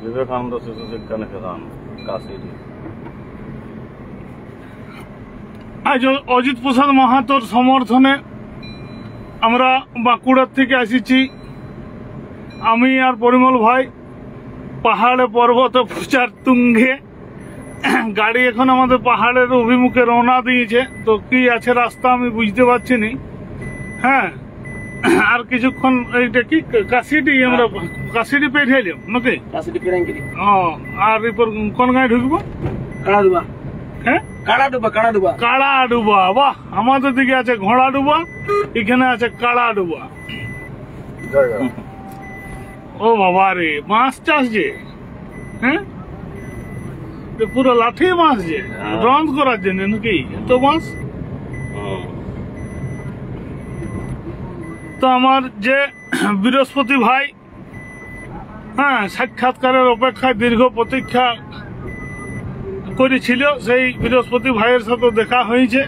বিবেকানন্দ শিশু শিক্ষা নিকেতন কাশিডি। আজ অজিত প্রসাদ মাহাতোর সমর্থনে আমরা বাঁকুড়ার থেকে আসিছি। আমি আর পরিমল ভাই পাহাড়ে পর্বতে প্রচার তুঙ্গে গাড়ি এখন আমাদের পাহাড়ের অভিমুখে রওনা দিয়েছে। তো কি আছে রাস্তা আমি বুঝতে পারছি না। হ্যাঁ, আর কিছুক্ষণ এইটা কি কাশিডি, আমরা কাশিডি পেয়ে এলাম নাকি? আর এরপর কোন গায়ে ঢুকবো? কাড়াডুবা। হ্যাঁ, কাড়াডুবা। কাড়াডুবা। কাড়াডুবা। বাহ, আমাদের দিকে আছে ঘোড়াডুবা, এখানে আছে কাড়াডুবা। ও বাবা রে, মাছ চাষ যে, হ্যাঁ পুরো লাঠি মাছ যে রন্ধ করার জন্য নাকি এত মাছ। তো আমার যে বৃহস্পতি ভাই, হ্যাঁ, সাক্ষাৎকারের অপেক্ষায় দীর্ঘ প্রতীক্ষা করেছিল, সেই বৃহস্পতি ভাইয়ের সাথে দেখা হয়েছে।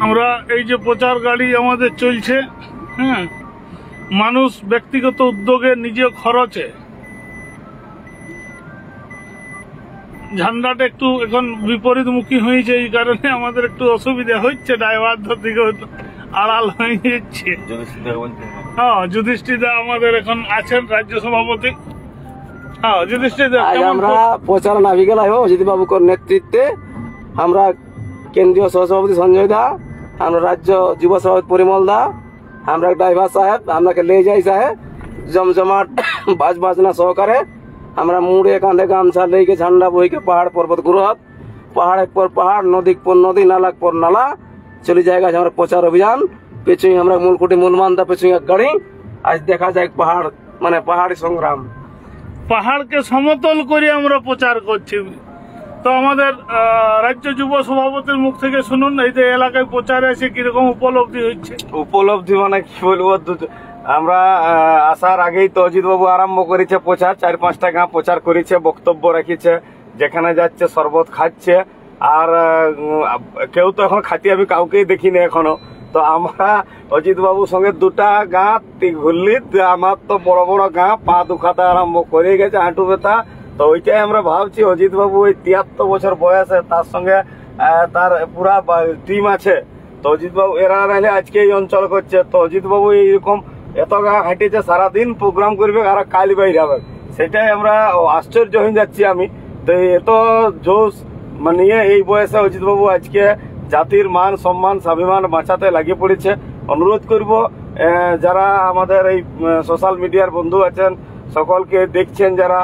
আমরা এই যে প্রচার গাড়ি আমাদের চলছে, হ্যাঁ, মানুষ ব্যক্তিগত উদ্যোগে নিজ খরচে, ঝান্ডাটা একটু এখন বিপরীতমুখী হয়েছে, এই কারণে আমাদের একটু অসুবিধা হচ্ছে, ড্রাইভার থেকে আড়াল হয়ে যাচ্ছে। হ্যাঁ, যুধিষ্ঠিরদা আমাদের এখন আছেন রাজ্য সভাপতি। হ্যাঁ, যুধিষ্ঠিরদা, আমরা প্রচার নাভিকে লাগবো অজিত বাবুর নেতৃত্বে। আমরা কেন্দ্রীয় সহসভাপতি সঞ্জয় দা, আমরা রাজ্য যুব সভাপতি পরিমল দা, আমরা ড্রাইভার সাহেব, আপনাকে ले যাই সাহেব জমজমাট বাজ বাজনা সহকারে। আমরা মুড়ে কাঁধে গামছা লেগে ঝান্ডা বইকে পাহাড় পর্বত গ্রহত, পাহাড়ের পর পাহাড়, নদীর পর নদী, নালার পর নালা চলে জায়গা আমরা প্রচার অভিযান। পেছুই আমরা মূলকুটি মূলমান্দা, পেছুই এক গাড়ি। আজ দেখা যায় পাহাড় মানে পাহাড়ি সংগ্রাম, পাহাড়কে সমতল করে আমরা প্রচার করছি। তো আমাদের রাজ্য যুব সভাপতির মুখ থেকে শুনুন, এই যে এলাকায় প্রচারে এসে কিরকম উপলব্ধি হচ্ছে। উপলব্ধি মানে কি বলবো, আমরা আসার আগেই তো অজিত বাবু আরম্ভ করেছে প্রচার, 4-5টা গাঁ প্রচার করেছে, বক্তব্য রেখেছে, যেখানে যাচ্ছে শরবত খাচ্ছে। আর কেউ তো এখন খাতি আমি কাউকেই দেখিনি এখনো। তো আমরা অজিত বাবুর সঙ্গে 2টা গাঁ ঘুরলি, আমার তো বড় বড় গাঁ পা দুখাতে আরম্ভ করে গেছে, হাঁটু ব্যথা। তো ওইটাই আমরা ভাবছি, অজিত বাবু ওই 73 বছর বয়সে, তার সঙ্গে তার পুরা টিম আছে। তো অজিত বাবু এরা নাহলে আজকে এই অঞ্চল করছে। তো অজিত বাবু এইরকম এত গা হাঁটিছে, সারাদিন প্রোগ্রাম করবে আর কাল বাইরে হবে, সেটাই আমরা আশ্চর্য হয়ে যাচ্ছি আমি। তো এত জোশ নিয়ে এই বয়সে অজিত বাবু আজকে জাতির মান সম্মান স্বাভিমান বাঁচাতে লাগিয়ে পড়েছে। অনুরোধ করব যারা আমাদের এই সোশ্যাল মিডিয়ার বন্ধু আছেন, সকলকে দেখছেন যারা,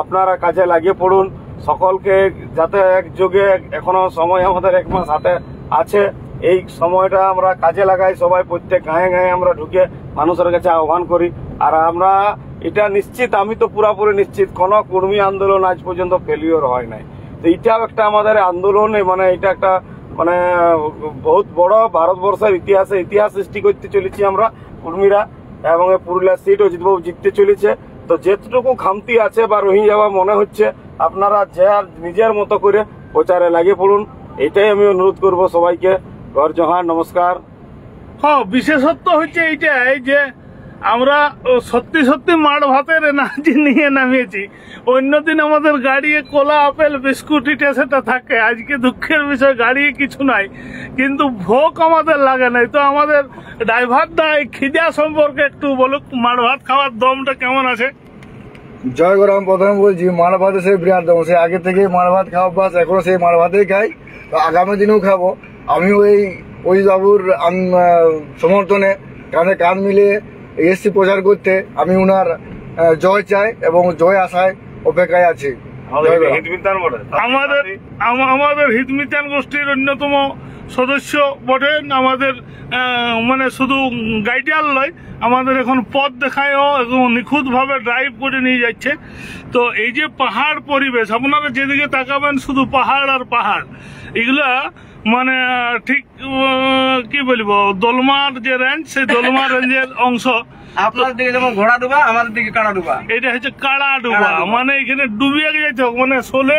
আপনারা কাজে লাগিয়ে পড়ুন। সকলকে যাতে একযোগে, এখনো সময় আমাদের 1 মাস হাতে আছে, এই সময়টা আমরা কাজে লাগাই। সবাই প্রত্যেক গায়ে গায়ে আমরা ঢুকে মানুষের কাছে আহ্বান করি। আর আমরা এটা নিশ্চিত, আমি তো পুরাপুরি নিশ্চিত, কোন কর্মী আন্দোলন আজ পর্যন্ত ফেলিওর হয় নাই। তো এটাও একটা আমাদের আন্দোলন, মানে এটা একটা মানে বহুত বড় ভারতবর্ষের ইতিহাস সৃষ্টি করতে চলেছি আমরা কর্মীরা। এবং পুরুলিয়া সিট অজিতবাবু জিততে চলেছে। তো যেটুকু খামতি আছে বা রয়ে যাওয়া মনে হচ্ছে, আপনারা নিজের মতো করে প্রচারে লাগিয়ে পড়ুন, এটাই আমি অনুরোধ করব সবাইকে। গর জোহার, নমস্কার। হ্যাঁ, বিশেষত্ব হচ্ছে এইটাই যে আমরা সত্যি সত্যি মাঠ ভাতের এনার্জি নিয়ে নামিয়েছি। অন্যদিন আমাদের গাড়ি কলা, আপেল, বিস্কুট এটা সেটা থাকে, আজকে দুঃখের বিষয় গাড়ি কিছু নাই, কিন্তু ভোগ আমাদের লাগে নাই। তো আমাদের ড্রাইভারটা এই খিদা সম্পর্কে একটু বলুক, মাঠ ভাত খাওয়ার দমটা কেমন আছে? জয় গো, আমি প্রথমে বলছি মাঠ ভাতে সেই বিরাট দম, সে আগে থেকে মাঠ ভাত খাওয়া বাস, এখনো সেই মাঠ ভাতেই খাই, তো আগামী দিনেও খাবো। আমি ওই বাবুর সমর্থনে কাঁধে কাঁধ মিলিয়ে এসছি প্রচার করতে। আমি উনার জয় চাই এবং জয় আশায় অপেক্ষায় আছি। আমাদের হিতমিতান গোষ্ঠীর অন্যতম সদস্য বটেন, আমাদের মানে শুধু গাইডার নয়, আমাদের এখন পথ দেখায়ও এবং নিখুঁতভাবে ড্রাইভ করে নিয়ে যাচ্ছে। তো এই যে পাহাড় পরিবেশ, আপনারা যেদিকে তাকাবেন শুধু পাহাড় আর পাহাড়, এগুলা মানে ঠিক কি বলবো, দোলমার যে রেঞ্জ, সেই দোলমা রেঞ্জের অংশ। আপনার দিকে যেমন ঘোড়া ডুবা, আমাদের দিকে কাড়া ডুবা। এটা হচ্ছে কাড়া ডুবা, মানে এখানে ডুবিয়ে যেতে হোক, মানে শোলে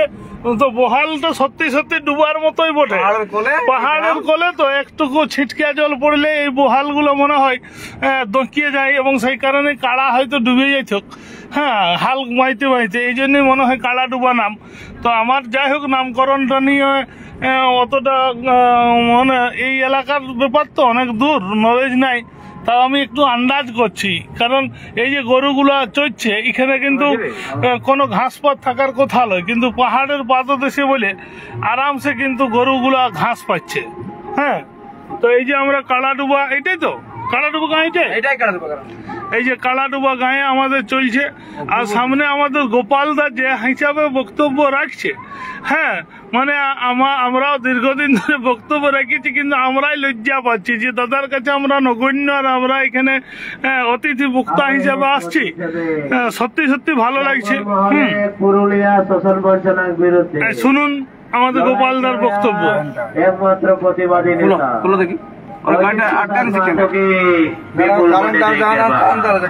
তো বহালটা সত্যি সত্যি ডুবার মতোই বটে। পাহাড়ের কোলে তো একটুকু ছিটকে জল পড়লে এই বহাল গুলো মনে হয় দঁকিয়ে যায়, এবং সেই কারণে কাড়া হয়তো ডুবে যাইত। হ্যাঁ, হাল মাইতে মাইতে এই জন্যই মনে হয় কাড়া ডুবা নাম। তো আমার যাই হোক নামকরণটা নিয়ে অতটা মানে এই এলাকার ব্যাপার তো অনেক দূর, নলেজ নাই, তাও আমি একটু আন্দাজ করছি। কারণ এই যে গরুগুলা চড়ছে এখানে কিন্তু কোনো ঘাসপাত থাকার কথা নয়, কিন্তু পাহাড়ের পাদদেশে বলে আরামসে কিন্তু গরুগুলা ঘাস পাচ্ছে। হ্যাঁ, তো এই যে আমরা কালাডুবা, এটাই তো কালাডুবা গাঁ, এটাই কাড়া ডুবা। এই যে কালাডুবা গাঁয়ে আমাদের চলছে। আর সামনে আমাদের গোপালদা যে হিসাবে বক্তব্য রাখছে, হ্যাঁ, মানে আমরাও দীর্ঘদিন ধরে বক্তব্য রেখেছি, কিন্তু আমরাই লজ্জা পাচ্ছি যে দাদার কাছে আমরা নগণ্য, আর আমরা এখানে অতিথি বক্তা হিসাবে আসছি। সত্যি সত্যি ভালো লাগছে। পুরুলিয়া শোষণ বঞ্চনার বিরুদ্ধে শুনুন আমাদের গোপালদার বক্তব্য। একমাত্র প্রতিবাদী নেতা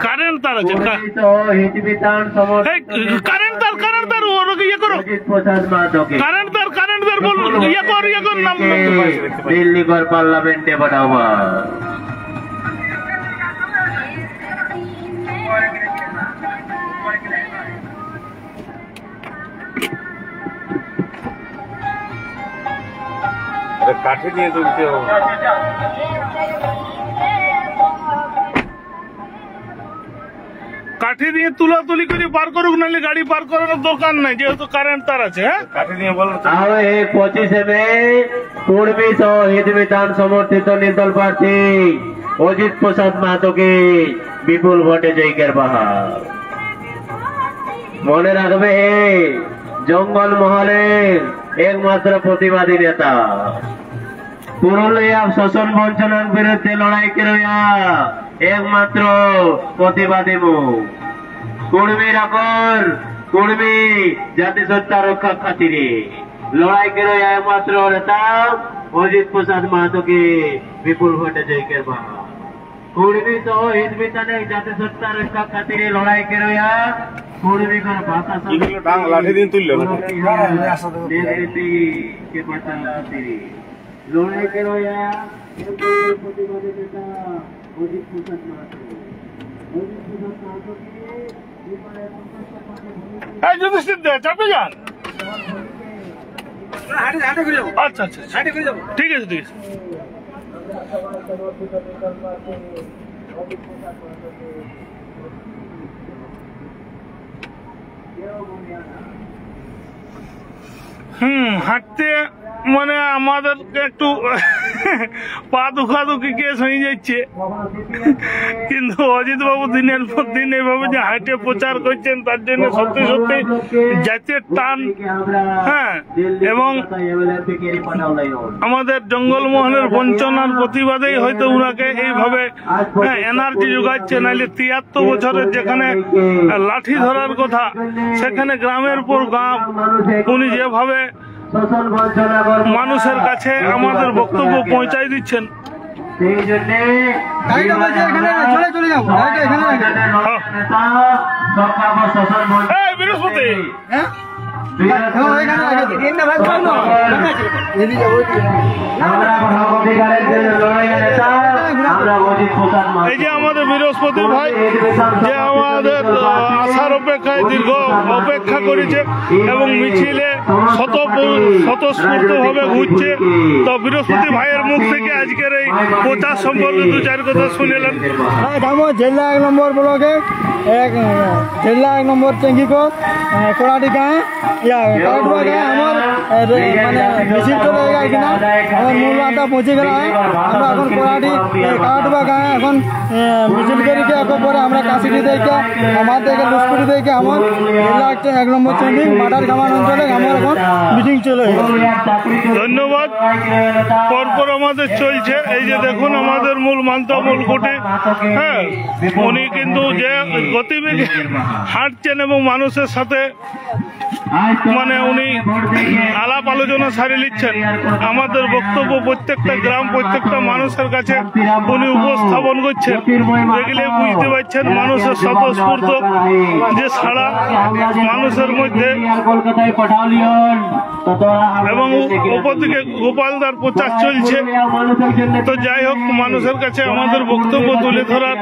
কারেন্ট তার আছে, কারেন্ট তার ইয়ে করো, কারেন্ট তার বলুন, ইয়ে কর নাম দিল্লি কর পার্লামেন্টে পাঠাবা। কাঠি দিয়ে তুলতে হবে। কাঠি দিয়ে তুলাতুলি করে পার করুক, নাহলে গাড়ি পার করানোর দরকার নাই, যেহেতু কারেন্ট তার আছে। হ্যাঁ, কাঠি দিয়ে বলো। 25 মে কুর্মী শহীদ বিধান সমর্থিত নির্দল প্রার্থী অজিত প্রসাদ মাহাতোকে বিপুল ভোটে জয়ীকের বাহার। মনে রাখবে, জঙ্গল মহলের একমাত্র প্রতিবাদী নেতা, পুরুলিয়া শোষণ বঞ্চনার বিরুদ্ধে লড়াই করে একমাত্র প্রতিবাদী মুখ, কুর্মীর আকর কুর্মী জাতিসত্তা রক্ষা খাতিরে লড়াই করে একমাত্র নেতা অজিত প্রসাদ মাহাতোকে বিপুল ভোটে জয়ীকের বাহার। কুর্মী সহ হিত বিধানে জাতিসত্তা রক্ষা খাতিরে লড়াই করে কুর্মীগণ ভাষা লাঠি দিয়ে তুললো के बचाव खातिर लड़ाई करोया प्रतिवादी नेता अजित प्रसाद माहातो এই যুধিষ্ঠির দে চাপে যান। আচ্ছা আচ্ছা, ঠিক আছে ঠিক আছে। হাঁটতে মানে আমাদের একটু পা দুখাদুকি কেস হয়ে যাচ্ছে, কিন্তু অজিত বাবু দিনের পর দিন এইভাবে যে হাঁটে প্রচার করছেন, তার জন্য সত্যি সত্যি জাতীয় টান। হ্যাঁ, এবং আমাদের জঙ্গলমহলের বঞ্চনার প্রতিবাদেই হয়তো উনাকে এইভাবে এনার্জি যোগাচ্ছে, নাইলে 73 বছরের যেখানে লাঠি ধরার কথা, সেখানে গ্রামের পর গ্রাম উনি যেভাবে মানুষের কাছে আমাদের বক্তব্য পৌঁছাই দিচ্ছেন। বৃহস্পতি এই যে আমাদের বৃহস্পতি ভাই, যে আমাদের আশার অপেক্ষায় দীর্ঘ অপেক্ষা করেছে এবং মিছিলে স্বতঃস্ফূর্ত ভাবে ঘুরছে। তো বৃহস্পতি ভাইয়ের মুখ থেকে আজকের এই প্রচার সম্পর্কে 2-4 কথা শুনেলেন। জেলা 1 নম্বর ব্লকে জেলা 1 নম্বর চেঙ্গিকো কোড়াটি গাঁ কালাডুবা গাঁ আমার মানে মিছিল চলে গেছে না, আমার মূল বার্তা পৌঁছে গেল। আমরা এখন কোড়াটি কালাডুবা গাঁ এখন মিছিল করিকে পরে আমরা কাশিটি দেখে আমার থেকে লুসপুরি দেখে আমার জেলা 1 নম্বর চেঙ্গি মাটার খামার অঞ্চলে আমার এখন মিটিং চলে গেছে। ধন্যবাদ। পরপর আমাদের চলছে, এই যে দেখুন আমাদের মূল মান্তা মূল কোটে। হ্যাঁ, উনি কিন্তু যে গতিবেগে হাঁটছেন এবং মানুষের সাথে মানে উনি আলাপ আলোচনা সারি নিচ্ছেন। আমাদের বক্তব্য প্রত্যেকটা গ্রাম প্রত্যেকটা মানুষের কাছে উনি উপস্থাপন করছেন। দেখলে বুঝতে পারছেন মানুষের স্বতঃস্ফূর্ত যে সাড়া মানুষের মধ্যে, এবং উপর দিকে গোপালদার প্রচার চলছে। তো যাই হোক, মানুষের কাছে আমাদের বক্তব্য তুলে ধরার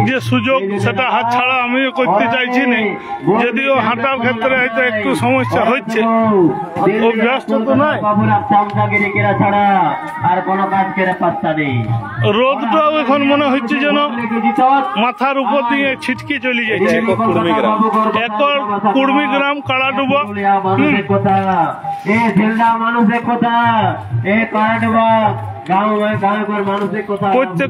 যে সুযোগ সেটা হাত ছাড়া আমিও করতে চাইছি না, যদিও হাঁটার ক্ষেত্রে হয়তো একটু সমস্যা হচ্ছে। অভ্যাস তো নয়, রোদটাও এখন মনে হচ্ছে যেন মাথার উপর দিয়ে ছিটকে চলে যাচ্ছে। একর কুর্মিগ্রাম কাড়াডুবা মানুষের কথা, মানুষের কথা। প্রত্যেক